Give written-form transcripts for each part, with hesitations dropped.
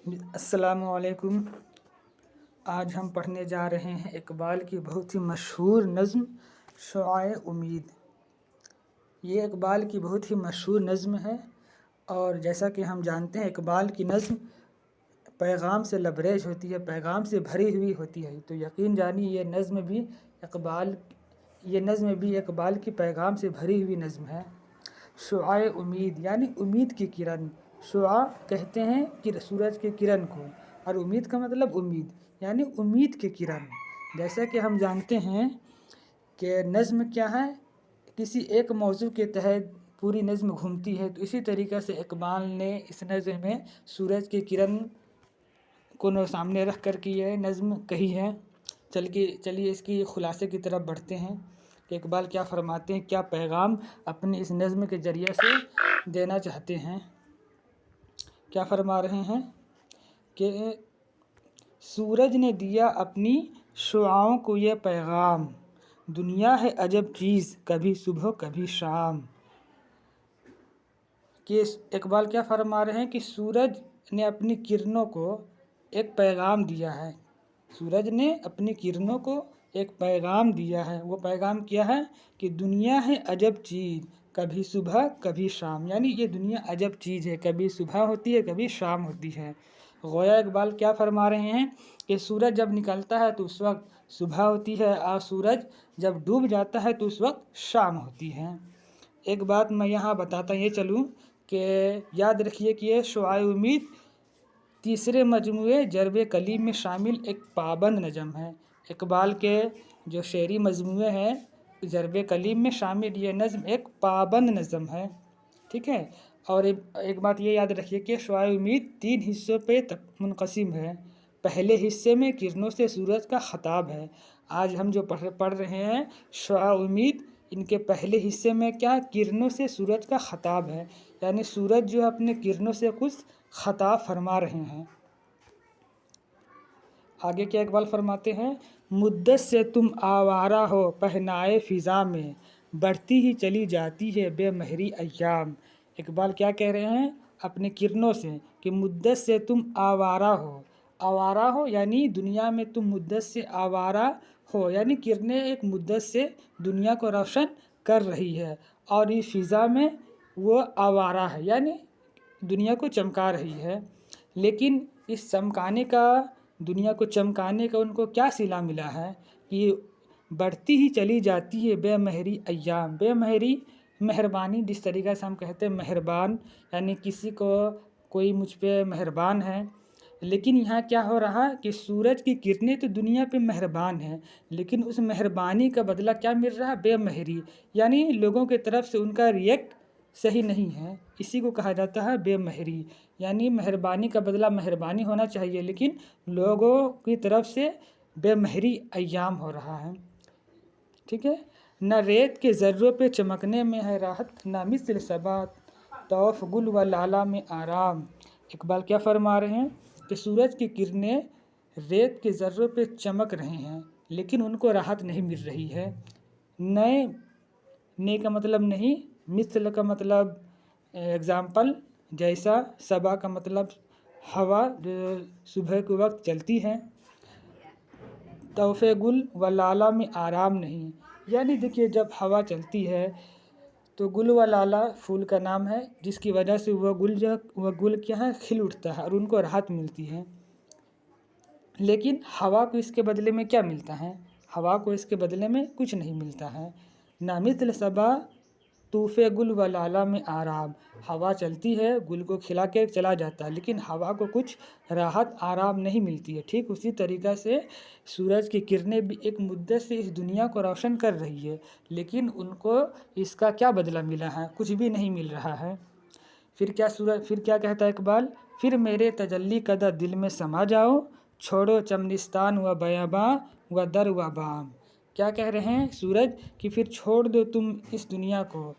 السلام علیکم۔ آج ہم پڑھنے جا رہے ہیں اقبال کی بہت ہی مشہور نظم شعاع امید۔ یہ اقبال کی بہت ہی مشہور نظم ہے، اور جیسا کہ ہم جانتے ہیں اقبال کی نظم پیغام سے لبریز ہوتی ہے، پیغام سے بھری ہوئی ہوتی ہے، تو یقین جانی یہ نظم بھی اقبال کی پیغام سے بھری ہوئی نظم ہے۔ شعاع امید یعنی امید کی کرن۔ شعاع کہتے ہیں کہ سورج کے کرن کو، اور امید کا مطلب امید یعنی امید کی کرن۔ جیسا کہ ہم جانتے ہیں کہ نظم کیا ہے، کسی ایک موضوع کے تحت پوری نظم گھومتی ہے، تو اسی طریقے سے اقبال نے اس نظم میں سورج کی کرن کو سامنے رکھ کر کے یہ نظم کہی ہے۔ چلیے اس کی خلاصے کی طرف بڑھتے ہیں کہ اقبال کیا فرماتے ہیں، کیا پیغام اپنی اس نظم کے ذریعے سے دینا چاہتے ہیں۔ کیا فرما رہے ہیں کہ سورج نے دیا اپنی شعاعوں کو یہ پیغام، دنیا ہے عجب چیز کبھی صبح کبھی شام۔ کہ اقبال کیا فرما رہے ہیں کہ سورج نے اپنی کرنوں کو ایک پیغام دیا ہے، سورج نے اپنی کرنوں کو ایک پیغام دیا ہے۔ وہ پیغام کیا ہے کہ دنیا ہے عجب چیز کبھی صبح کبھی شام، یعنی یہ دنیا عجب چیز ہے، کبھی صبح ہوتی ہے کبھی شام ہوتی ہے۔ گویا اقبال کیا فرما رہے ہیں کہ سورج جب نکلتا ہے تو اس وقت صبح ہوتی ہے، اور سورج جب ڈوب جاتا ہے تو اس وقت شام ہوتی ہے۔ ایک بات میں یہاں بتاتا یہ چلوں کہ یاد رکھیے کہ یہ شعاع امید تیسرے مجموعے ضرب کلیم میں شامل ایک پابند نظم ہے۔ اقبال کے جو شعری مجموعے ہیں ضرب کلیم میں شامل یہ نظم ایک پابند نظم ہے، ٹھیک ہے۔ اور ایک بات یہ یاد رکھیے کہ شعاع امید 3 حصوں پہ منقسم ہے۔ پہلے حصے میں کرنوں سے سورج کا خطاب ہے۔ آج ہم جو پڑھ رہے ہیں شعاع امید، ان کے پہلے حصے میں کیا کرنوں سے سورج کا خطاب ہے، یعنی سورج جو اپنے کرنوں سے کچھ خطاب فرما رہے ہیں۔ آگے کیا اقبال فرماتے ہیں، مدت سے تم آوارہ ہو پہنائے فضا میں، بڑھتی ہی چلی جاتی ہے بے مہری ایام۔ اقبال کیا کہہ رہے ہیں اپنے کرنوں سے کہ مدت سے تم آوارہ ہو، آوارہ ہو یعنی دنیا میں تم مدت سے آوارہ ہو، یعنی کرنیں ایک مدت سے دنیا کو روشن کر رہی ہے، اور اس فضا میں وہ آوارہ ہے یعنی دنیا کو چمکا رہی ہے۔ لیکن اس دنیا کو چمکانے کا ان کو کیا صلہ ملا ہے کہ بڑھتی ہی چلی جاتی ہے بے مہری ایام۔ بے مہری مہربانی، جس طریقے سے ہم کہتے ہیں مہربان، یعنی کسی کو کوئی مجھ پہ مہربان ہے، لیکن یہاں کیا ہو رہا کہ سورج کی کرنیں تو دنیا پہ مہربان ہیں، لیکن اس مہربانی کا بدلہ کیا مل رہا ہے، بے مہری، یعنی لوگوں کی طرف سے ان کا ریئیکٹ صحیح نہیں ہے، اسی کو کہا جاتا ہے بے مہری۔ یعنی مہربانی کا بدلہ مہربانی ہونا چاہیے، لیکن لوگوں کی طرف سے بے مہری ایام ہو رہا ہے، ٹھیک ہے۔ نہ ریت کے ذروں پہ چمکنے میں ہے راحت، نہ مثل صبا طوف گل و لالہ میں آرام۔ اقبال کیا فرما رہے ہیں کہ سورج کی کرنیں ریت کے ذروں پہ چمک رہے ہیں، لیکن ان کو راحت نہیں مل رہی ہے۔ نئے کا مطلب نہیں، مثل کا مطلب ایگزامپل، جیسا، صبا کا مطلب ہوا جو صبح کے وقت چلتی ہے، طوف گل و لالہ میں آرام نہیں، یعنی دیکھیے جب ہوا چلتی ہے تو گل و لالہ پھول کا نام ہے، جس کی وجہ سے وہ گل کیا ہے، کھل اٹھتا ہے اور ان کو راحت ملتی ہے۔ لیکن ہوا کو اس کے بدلے میں کیا ملتا ہے، ہوا کو اس کے بدلے میں کچھ نہیں ملتا ہے۔ نہ مثل صبا طوف گل و لالہ میں آرام، ہوا چلتی ہے، گل کو کھلا کے چلا جاتا ہے، لیکن ہوا کو کچھ راحت آرام نہیں ملتی ہے۔ ٹھیک اسی طریقہ سے سورج کی کرنیں بھی ایک مدت سے اس دنیا کو روشن کر رہی ہے، لیکن ان کو اس کا کیا بدلہ ملا ہے، کچھ بھی نہیں مل رہا ہے۔ پھر کیا کہتا ہے اقبال، پھر میرے تجلی کدہ دل میں سما جاؤ، چھوڑو چمنستان و بیاباں و در و بام۔ کیا کہہ رہے ہیں سورج کہ پھر چھوڑ دو تم اس دنیا کو،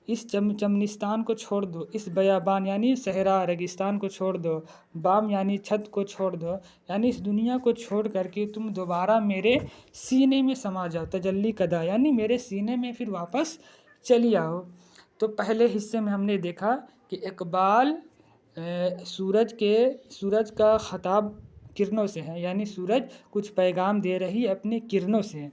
اس چمنستان کو چھوڑ دو، اس بیابان یعنی صحرا ریگستان کو چھوڑ دو، بام یعنی چھت کو چھوڑ دو، یعنی اس دنیا کو چھوڑ کر کے تم دوبارہ میرے سینے میں سما جاؤ، تجلی کدہ یعنی میرے سینے میں پھر واپس چلی آؤ۔ تو پہلے حصے میں ہم نے دیکھا کہ اقبال سورج کا خطاب کرنوں سے ہے، یعنی سورج کچھ پیغام دے رہی ہے اپنی کرنوں سے۔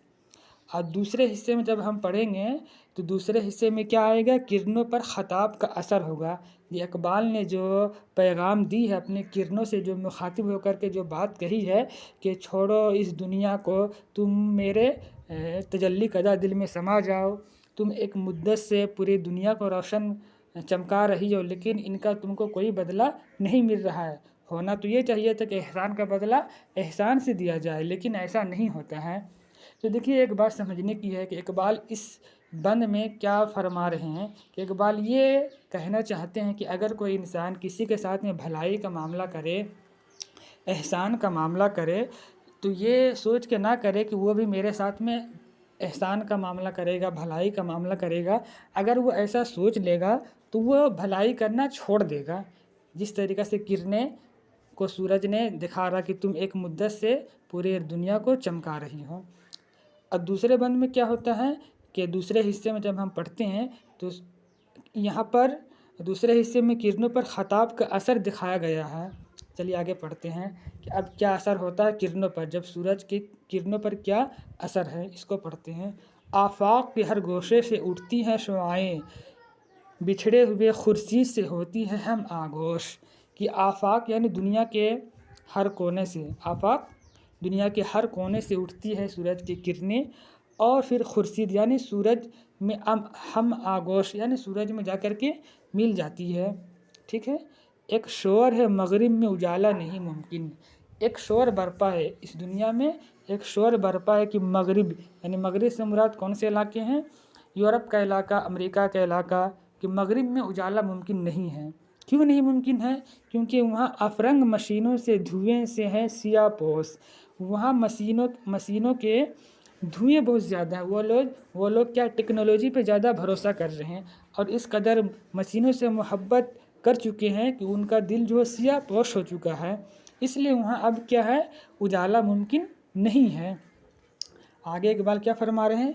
اور دوسرے حصے میں جب ہم پڑھیں گے تو دوسرے حصے میں کیا آئے گا؟ کرنوں پر خطاب کا اثر ہوگا۔ یہ اقبال نے جو پیغام دی ہے اپنی کرنوں سے، جو مخاطب ہو کر کے جو بات کہی ہے کہ چھوڑو اس دنیا کو، تم میرے تجلی کدہ دل میں سما جاؤ، تم ایک مدت سے پوری دنیا کو روشن چمکا رہی ہو، لیکن ان کا تم کو کوئی بدلہ نہیں مل رہا ہے۔ ہونا تو یہ چاہیے تھا کہ احسان کا بدلہ احسان سے دیا جائے، لیکن ایسا نہیں ہوتا ہے۔ تو دیکھیے ایک بات سمجھنے کی ہے کہ اقبال اس بند میں کیا فرما رہے ہیں کہ اقبال یہ کہنا چاہتے ہیں کہ اگر کوئی انسان کسی کے ساتھ میں بھلائی کا معاملہ کرے، احسان کا معاملہ کرے، تو یہ سوچ کے نہ کرے کہ وہ بھی میرے ساتھ میں احسان کا معاملہ کرے گا، بھلائی کا معاملہ کرے گا۔ اگر وہ ایسا سوچ لے گا تو وہ بھلائی کرنا چھوڑ دے گا، جس طریقہ سے کرنیں کو سورج نے دکھا رہا کہ تم ایک مدت سے پورے دنیا کو چمکا رہی ہو۔ اور دوسرے بند میں کیا ہوتا ہے کہ دوسرے حصے میں جب ہم پڑھتے ہیں تو یہاں پر دوسرے حصے میں کرنوں پر خطاب کا اثر دکھایا گیا ہے۔ چلیے آگے پڑھتے ہیں کہ اب کیا اثر ہوتا ہے کرنوں پر، جب سورج کی کرنوں پر کیا اثر ہے، اس کو پڑھتے ہیں۔ آفاق کے ہر گوشے سے اٹھتی ہیں شعاعیں، بچھڑے ہوئے خورشید سے ہوتی ہے ہم آغوش۔ کہ آفاق یعنی دنیا کے ہر کونے سے، آفاق دنیا کے ہر کونے سے اٹھتی ہے سورج کی کرنیں، اور پھر خورشید یعنی سورج میں ہم آغوش یعنی سورج میں جا کر کے مل جاتی ہے۔ ٹھیک ہے، ایک شور ہے مغرب میں اجالا نہیں ممکن، ایک شور برپا ہے اس دنیا میں، ایک شور برپا ہے کہ مغرب یعنی مغرب سے مراد کون سے علاقے ہیں؟ یورپ کا علاقہ، امریکہ کا علاقہ، کہ مغرب میں اجالا ممکن نہیں ہے۔ کیوں نہیں ممکن ہے؟ کیونکہ وہاں افرنگ مشینوں سے دھوئیں سے ہیں سیاہ پوش، وہاں مشینوں کے دھوئیں بہت زیادہ ہیں۔ وہ لوگ کیا ٹیکنالوجی پہ زیادہ بھروسہ کر رہے ہیں اور اس قدر مشینوں سے محبت کر چکے ہیں کہ ان کا دل جو ہے سیاہ پوش ہو چکا ہے، اس لیے وہاں اب کیا ہے؟ اجالا ممکن نہیں ہے۔ آگے اقبال کیا فرما رہے ہیں؟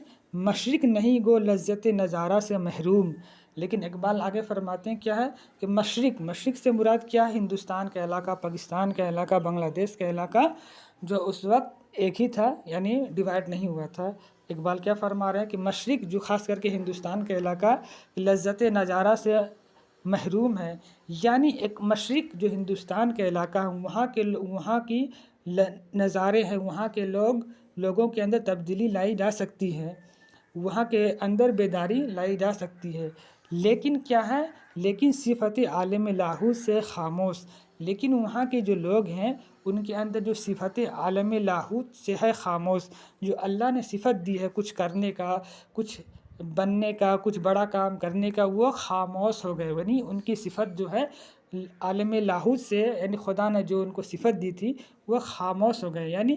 مشرق نہیں گو لذت نظارہ سے محروم۔ لیکن اقبال آگے فرماتے ہیں کیا ہے کہ مشرق سے مراد کیا ہے؟ ہندوستان کا علاقہ، پاکستان کا علاقہ، بنگلہ دیش کا علاقہ، جو اس وقت ایک ہی تھا، یعنی ڈیوائڈ نہیں ہوا تھا۔ اقبال کیا فرما رہے ہیں کہ مشرق جو خاص کر کے ہندوستان کا علاقہ لذت نظارہ سے محروم ہے، یعنی ایک مشرق جو ہندوستان کا علاقہ ہے، وہاں کی نظارے ہیں، وہاں کے لوگوں کے اندر تبدیلی لائی جا سکتی ہے، وہاں کے اندر بیداری لائی جا سکتی ہے، لیکن کیا ہے؟ لیکن صفت عالم لاہوت سے خاموش، لیکن وہاں کے جو لوگ ہیں ان کے اندر جو صفت عالم لاہوت سے ہے خاموش، جو اللہ نے صفت دی ہے کچھ کرنے کا، کچھ بننے کا، کچھ بڑا کام کرنے کا، وہ خاموش ہو گئے، یعنی ان کی صفت جو ہے عالم لاہوت سے، یعنی خدا نے جو ان کو صفت دی تھی وہ خاموش ہو گئے۔ یعنی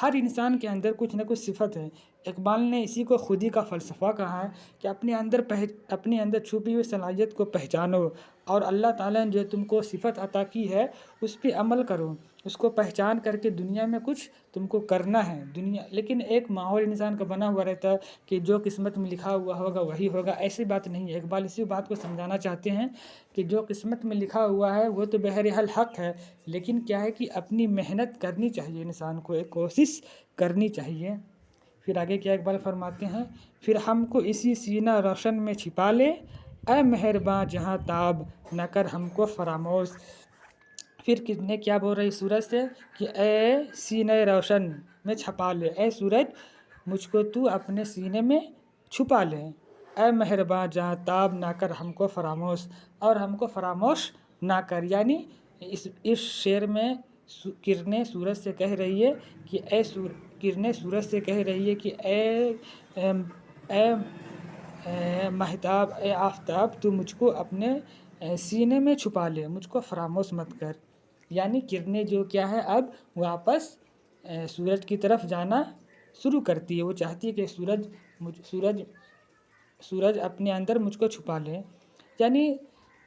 ہر انسان کے اندر کچھ نہ کچھ صفت ہے۔ اقبال نے اسی کو خودی کا فلسفہ کہا ہے کہ اپنے اندر چھپی ہوئی صلاحیت کو پہچانو، اور اللہ تعالیٰ نے جو تم کو صفت عطا کی ہے اس پہ عمل کرو، اس کو پہچان کر کے دنیا میں کچھ تم کو کرنا ہے۔ لیکن ایک ماحول انسان کا بنا ہوا رہتا ہے کہ جو قسمت میں لکھا ہوا ہوگا وہی ہوگا، ایسی بات نہیں ہے۔ اقبال اسی بات کو سمجھانا چاہتے ہیں کہ جو قسمت میں لکھا ہوا ہے وہ تو بہرحال حق ہے، لیکن کیا ہے کہ اپنی محنت کرنی چاہیے، انسان کو ایک کوشش کرنی چاہیے۔ پھر آگے کیا اقبال فرماتے ہیں؟ پھر ہم کو اسی سینہ روشن میں چھپا لے، اے مہرباں جہاں تاب نہ کر ہم کو فراموش۔ پھر کتنے کیا بول رہی سورج سے کہ اے سینہ روشن میں چھپا لے، اے سورج مجھ کو تو اپنے سینے میں چھپا لے، اے مہرباں جہاں تاب نہ کر ہم کو فراموش، اور ہم کو فراموش نہ کر۔ یعنی اس شعر میں کرنیں سورج سے کہہ رہی ہے کہ کرنیں سورج سے کہہ رہی ہے کہ اے مہتاب، اے آفتاب، تو مجھ کو اپنے سینے میں چھپا لے، مجھ کو فراموش مت کر۔ یعنی کرنیں جو کیا ہے اب واپس سورج کی طرف جانا شروع کرتی ہے، وہ چاہتی ہے کہ سورج اپنے اندر مجھ کو چھپا لے۔ یعنی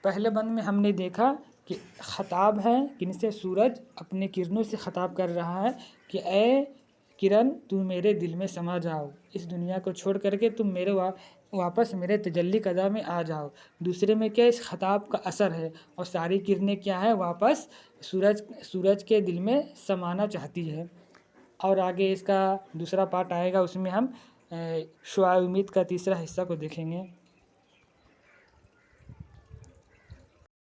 پہلے بند میں ہم نے دیکھا کہ خطاب ہے کن سے؟ سورج اپنے کرنوں سے خطاب کر رہا ہے کہ اے کرن تم میرے دل میں سما جاؤ، اس دنیا کو چھوڑ کر کے تم میرے واپس میرے تجلی قضا میں آ جاؤ۔ دوسرے میں کیا اس خطاب کا اثر ہے، اور ساری کرنیں کیا ہے، واپس سورج کے دل میں سمانا چاہتی ہے۔ اور آگے اس کا دوسرا پارٹ آئے گا، اس میں ہم شعاع امید کا تیسرا حصہ کو دیکھیں گے۔